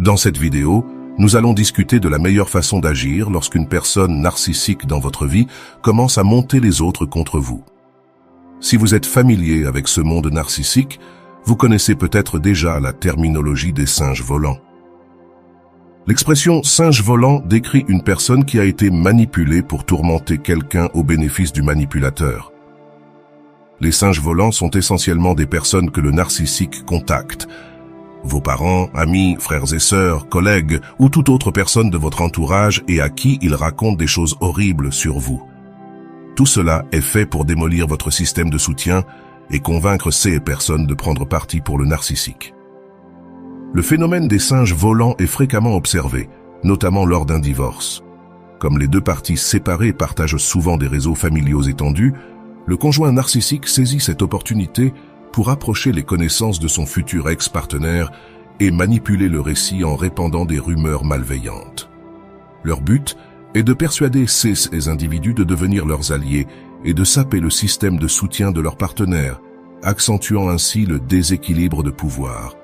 Dans cette vidéo, nous allons discuter de la meilleure façon d'agir lorsqu'une personne narcissique dans votre vie commence à monter les autres contre vous. Si vous êtes familier avec ce monde narcissique, vous connaissez peut-être déjà la terminologie des singes volants. L'expression « singe volant » décrit une personne qui a été manipulée pour tourmenter quelqu'un au bénéfice du manipulateur. Les singes volants sont essentiellement des personnes que le narcissique contacte. Vos parents, amis, frères et sœurs, collègues ou toute autre personne de votre entourage et à qui il raconte des choses horribles sur vous. Tout cela est fait pour démolir votre système de soutien et convaincre ces personnes de prendre parti pour le narcissique. Le phénomène des singes volants est fréquemment observé, notamment lors d'un divorce. Comme les deux parties séparées partagent souvent des réseaux familiaux étendus, le conjoint narcissique saisit cette opportunité pour approcher les connaissances de son futur ex-partenaire et manipuler le récit en répandant des rumeurs malveillantes. Leur but est de persuader ces individus de devenir leurs alliés et de saper le système de soutien de leur partenaire, accentuant ainsi le déséquilibre de pouvoir.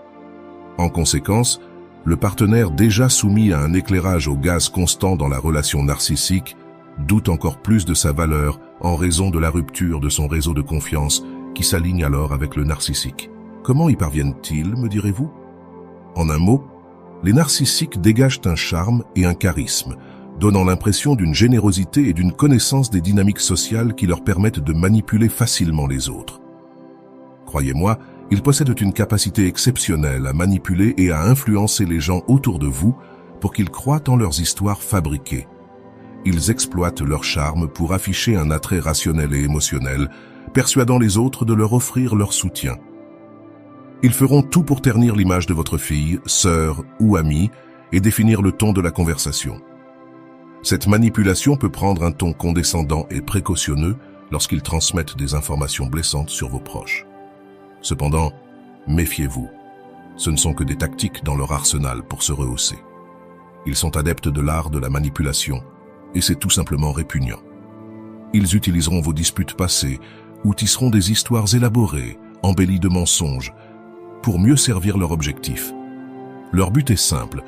En conséquence, le partenaire déjà soumis à un éclairage au gaz constant dans la relation narcissique doute encore plus de sa valeur en raison de la rupture de son réseau de confiance qui s'aligne alors avec le narcissique. Comment y parviennent-ils, me direz-vous? En un mot, les narcissiques dégagent un charme et un charisme, donnant l'impression d'une générosité et d'une connaissance des dynamiques sociales qui leur permettent de manipuler facilement les autres. Croyez-moi, ils possèdent une capacité exceptionnelle à manipuler et à influencer les gens autour de vous pour qu'ils croient en leurs histoires fabriquées. Ils exploitent leur charme pour afficher un attrait rationnel et émotionnel, persuadant les autres de leur offrir leur soutien. Ils feront tout pour ternir l'image de votre fille, sœur ou amie et définir le ton de la conversation. Cette manipulation peut prendre un ton condescendant et précautionneux lorsqu'ils transmettent des informations blessantes sur vos proches. Cependant, méfiez-vous. Ce ne sont que des tactiques dans leur arsenal pour se rehausser. Ils sont adeptes de l'art de la manipulation et c'est tout simplement répugnant. Ils utiliseront vos disputes passées ou tisseront des histoires élaborées, embellies de mensonges, pour mieux servir leur objectif. Leur but est simple.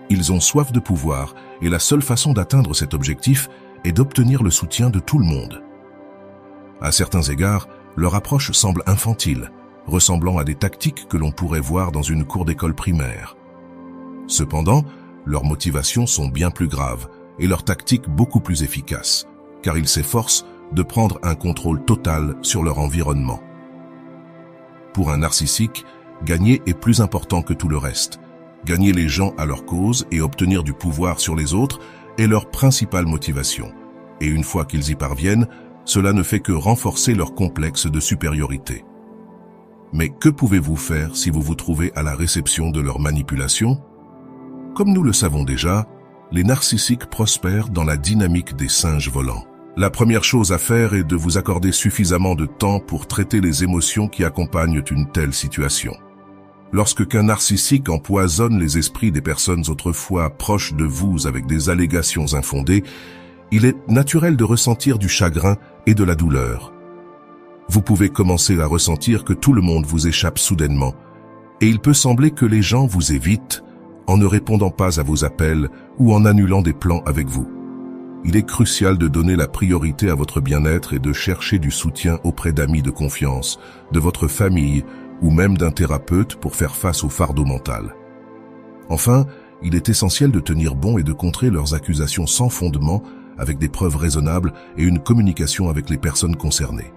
Ils ont soif de pouvoir et la seule façon d'atteindre cet objectif est d'obtenir le soutien de tout le monde. À certains égards, leur approche semble infantile, ressemblant à des tactiques que l'on pourrait voir dans une cour d'école primaire. Cependant, leurs motivations sont bien plus graves et leurs tactiques beaucoup plus efficaces, car ils s'efforcent de prendre un contrôle total sur leur environnement. Pour un narcissique, gagner est plus important que tout le reste. Gagner les gens à leur cause et obtenir du pouvoir sur les autres est leur principale motivation. Et une fois qu'ils y parviennent, cela ne fait que renforcer leur complexe de supériorité. Mais que pouvez-vous faire si vous vous trouvez à la réception de leur manipulation? Comme nous le savons déjà, les narcissiques prospèrent dans la dynamique des singes volants. La première chose à faire est de vous accorder suffisamment de temps pour traiter les émotions qui accompagnent une telle situation. Lorsque qu'un narcissique empoisonne les esprits des personnes autrefois proches de vous avec des allégations infondées, il est naturel de ressentir du chagrin et de la douleur. Vous pouvez commencer à ressentir que tout le monde vous échappe soudainement, et il peut sembler que les gens vous évitent en ne répondant pas à vos appels ou en annulant des plans avec vous. Il est crucial de donner la priorité à votre bien-être et de chercher du soutien auprès d'amis de confiance, de votre famille ou même d'un thérapeute pour faire face au fardeau mental. Enfin, il est essentiel de tenir bon et de contrer leurs accusations sans fondement avec des preuves raisonnables et une communication avec les personnes concernées.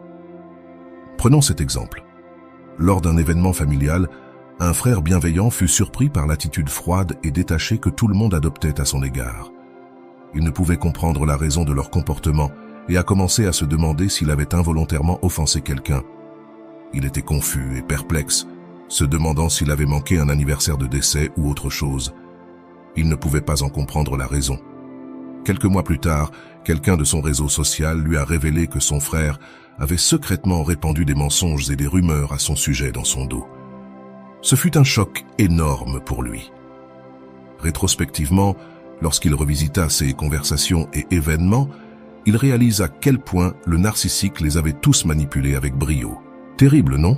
Prenons cet exemple. Lors d'un événement familial, un frère bienveillant fut surpris par l'attitude froide et détachée que tout le monde adoptait à son égard. Il ne pouvait comprendre la raison de leur comportement et a commencé à se demander s'il avait involontairement offensé quelqu'un. Il était confus et perplexe, se demandant s'il avait manqué un anniversaire de décès ou autre chose. Il ne pouvait pas en comprendre la raison. Quelques mois plus tard, quelqu'un de son réseau social lui a révélé que son frère avait secrètement répandu des mensonges et des rumeurs à son sujet dans son dos. Ce fut un choc énorme pour lui. Rétrospectivement, lorsqu'il revisita ces conversations et événements, il réalise à quel point le narcissique les avait tous manipulés avec brio. Terrible, non?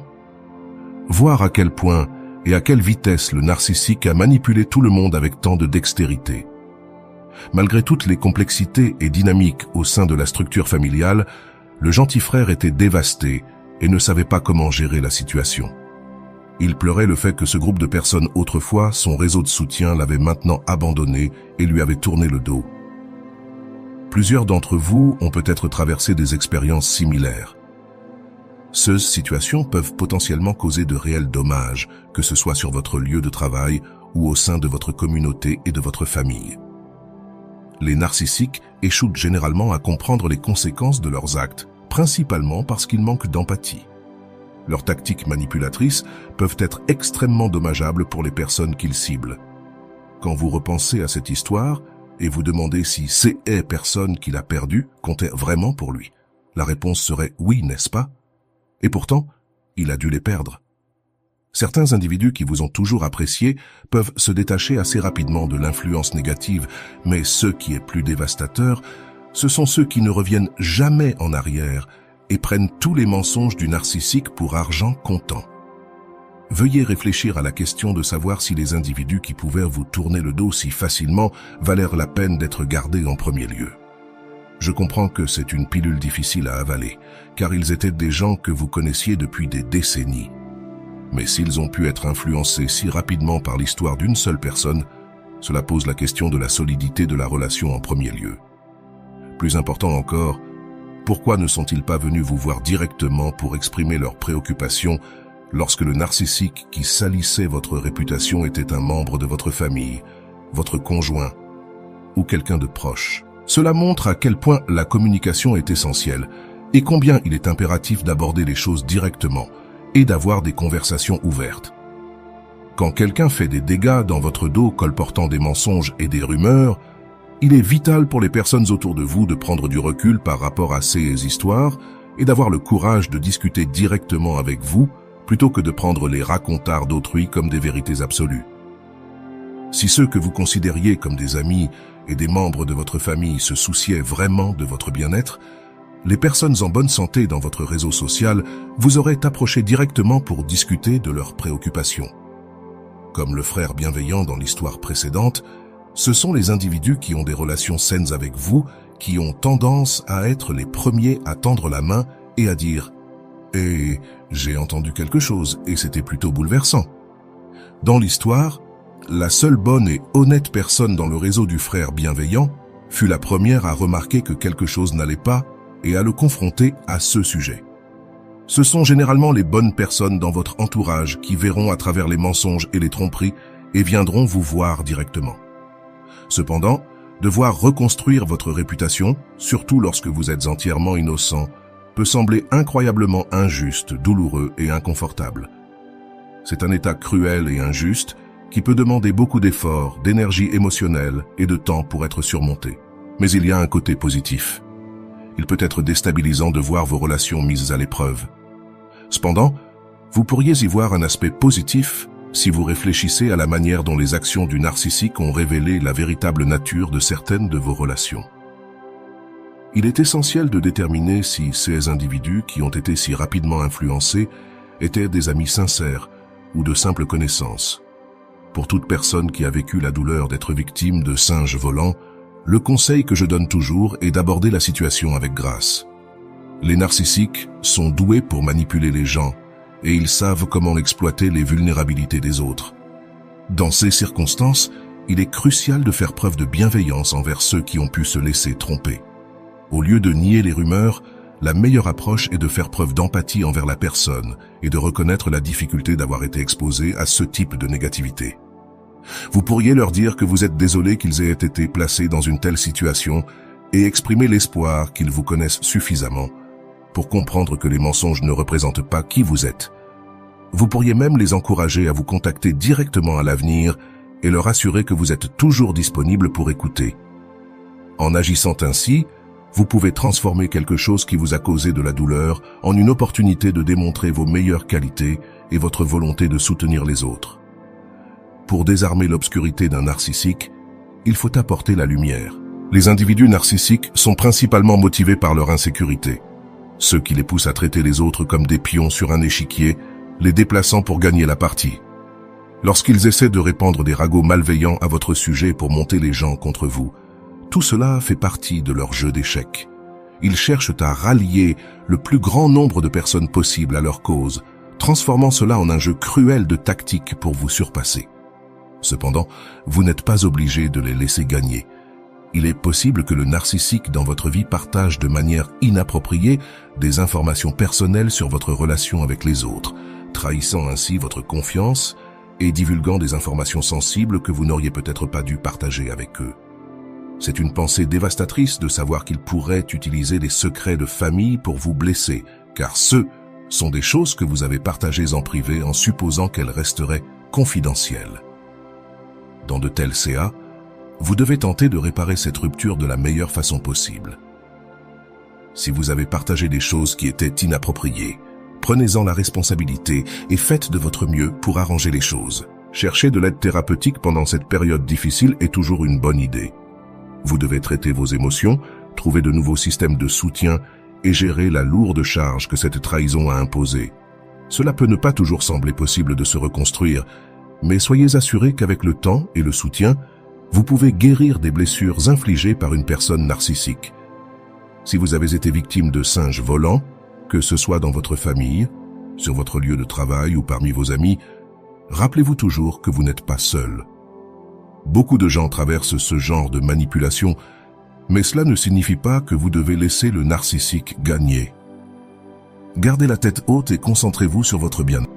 Voir à quel point et à quelle vitesse le narcissique a manipulé tout le monde avec tant de dextérité. Malgré toutes les complexités et dynamiques au sein de la structure familiale, le gentil frère était dévasté et ne savait pas comment gérer la situation. Il pleurait le fait que ce groupe de personnes autrefois, son réseau de soutien l'avait maintenant abandonné et lui avait tourné le dos. Plusieurs d'entre vous ont peut-être traversé des expériences similaires. Ces situations peuvent potentiellement causer de réels dommages, que ce soit sur votre lieu de travail ou au sein de votre communauté et de votre famille. Les narcissiques échouent généralement à comprendre les conséquences de leurs actes, principalement parce qu'ils manquent d'empathie. Leurs tactiques manipulatrices peuvent être extrêmement dommageables pour les personnes qu'ils ciblent. Quand vous repensez à cette histoire et vous demandez si ces personnes qu'il a perdues comptaient vraiment pour lui, la réponse serait oui, n'est-ce pas? Et pourtant, il a dû les perdre. Certains individus qui vous ont toujours apprécié peuvent se détacher assez rapidement de l'influence négative, mais ce qui est plus dévastateur, ce sont ceux qui ne reviennent jamais en arrière et prennent tous les mensonges du narcissique pour argent comptant. Veuillez réfléchir à la question de savoir si les individus qui pouvaient vous tourner le dos si facilement valèrent la peine d'être gardés en premier lieu. Je comprends que c'est une pilule difficile à avaler, car ils étaient des gens que vous connaissiez depuis des décennies. Mais s'ils ont pu être influencés si rapidement par l'histoire d'une seule personne, cela pose la question de la solidité de la relation en premier lieu. Plus important encore, pourquoi ne sont-ils pas venus vous voir directement pour exprimer leurs préoccupations lorsque le narcissique qui salissait votre réputation était un membre de votre famille, votre conjoint ou quelqu'un de proche? Cela montre à quel point la communication est essentielle et combien il est impératif d'aborder les choses directement et d'avoir des conversations ouvertes. Quand quelqu'un fait des dégâts dans votre dos colportant des mensonges et des rumeurs, il est vital pour les personnes autour de vous de prendre du recul par rapport à ces histoires et d'avoir le courage de discuter directement avec vous plutôt que de prendre les racontards d'autrui comme des vérités absolues. Si ceux que vous considériez comme des amis et des membres de votre famille se souciaient vraiment de votre bien-être, les personnes en bonne santé dans votre réseau social vous auraient approché directement pour discuter de leurs préoccupations. Comme le frère bienveillant dans l'histoire précédente, ce sont les individus qui ont des relations saines avec vous qui ont tendance à être les premiers à tendre la main et à dire « Et j'ai entendu quelque chose et c'était plutôt bouleversant ». Dans l'histoire, la seule bonne et honnête personne dans le réseau du frère bienveillant fut la première à remarquer que quelque chose n'allait pas et à le confronter à ce sujet. Ce sont généralement les bonnes personnes dans votre entourage qui verront à travers les mensonges et les tromperies et viendront vous voir directement. Cependant, devoir reconstruire votre réputation, surtout lorsque vous êtes entièrement innocent, peut sembler incroyablement injuste, douloureux et inconfortable. C'est un état cruel et injuste qui peut demander beaucoup d'efforts, d'énergie émotionnelle et de temps pour être surmonté. Mais il y a un côté positif. Il peut être déstabilisant de voir vos relations mises à l'épreuve. Cependant, vous pourriez y voir un aspect positif si vous réfléchissez à la manière dont les actions du narcissique ont révélé la véritable nature de certaines de vos relations. Il est essentiel de déterminer si ces individus qui ont été si rapidement influencés étaient des amis sincères ou de simples connaissances. Pour toute personne qui a vécu la douleur d'être victime de singes volants, le conseil que je donne toujours est d'aborder la situation avec grâce. Les narcissiques sont doués pour manipuler les gens et ils savent comment exploiter les vulnérabilités des autres. Dans ces circonstances, il est crucial de faire preuve de bienveillance envers ceux qui ont pu se laisser tromper. Au lieu de nier les rumeurs, la meilleure approche est de faire preuve d'empathie envers la personne et de reconnaître la difficulté d'avoir été exposé à ce type de négativité. Vous pourriez leur dire que vous êtes désolé qu'ils aient été placés dans une telle situation et exprimer l'espoir qu'ils vous connaissent suffisamment pour comprendre que les mensonges ne représentent pas qui vous êtes. Vous pourriez même les encourager à vous contacter directement à l'avenir et leur assurer que vous êtes toujours disponible pour écouter. En agissant ainsi, vous pouvez transformer quelque chose qui vous a causé de la douleur en une opportunité de démontrer vos meilleures qualités et votre volonté de soutenir les autres. Pour désarmer l'obscurité d'un narcissique, il faut apporter la lumière. Les individus narcissiques sont principalement motivés par leur insécurité. Ceux qui les poussent à traiter les autres comme des pions sur un échiquier, les déplaçant pour gagner la partie. Lorsqu'ils essaient de répandre des ragots malveillants à votre sujet pour monter les gens contre vous, tout cela fait partie de leur jeu d'échecs. Ils cherchent à rallier le plus grand nombre de personnes possible à leur cause, transformant cela en un jeu cruel de tactiques pour vous surpasser. Cependant, vous n'êtes pas obligé de les laisser gagner. Il est possible que le narcissique dans votre vie partage de manière inappropriée des informations personnelles sur votre relation avec les autres, trahissant ainsi votre confiance et divulguant des informations sensibles que vous n'auriez peut-être pas dû partager avec eux. C'est une pensée dévastatrice de savoir qu'il pourrait utiliser des secrets de famille pour vous blesser, car ceux sont des choses que vous avez partagées en privé en supposant qu'elles resteraient confidentielles. Dans de tels CA, vous devez tenter de réparer cette rupture de la meilleure façon possible. Si vous avez partagé des choses qui étaient inappropriées, prenez-en la responsabilité et faites de votre mieux pour arranger les choses. Chercher de l'aide thérapeutique pendant cette période difficile est toujours une bonne idée. Vous devez traiter vos émotions, trouver de nouveaux systèmes de soutien et gérer la lourde charge que cette trahison a imposée. Cela peut ne pas toujours sembler possible de se reconstruire, mais soyez assurés qu'avec le temps et le soutien, vous pouvez guérir des blessures infligées par une personne narcissique. Si vous avez été victime de singes volants, que ce soit dans votre famille, sur votre lieu de travail ou parmi vos amis, rappelez-vous toujours que vous n'êtes pas seul. Beaucoup de gens traversent ce genre de manipulation, mais cela ne signifie pas que vous devez laisser le narcissique gagner. Gardez la tête haute et concentrez-vous sur votre bien-être.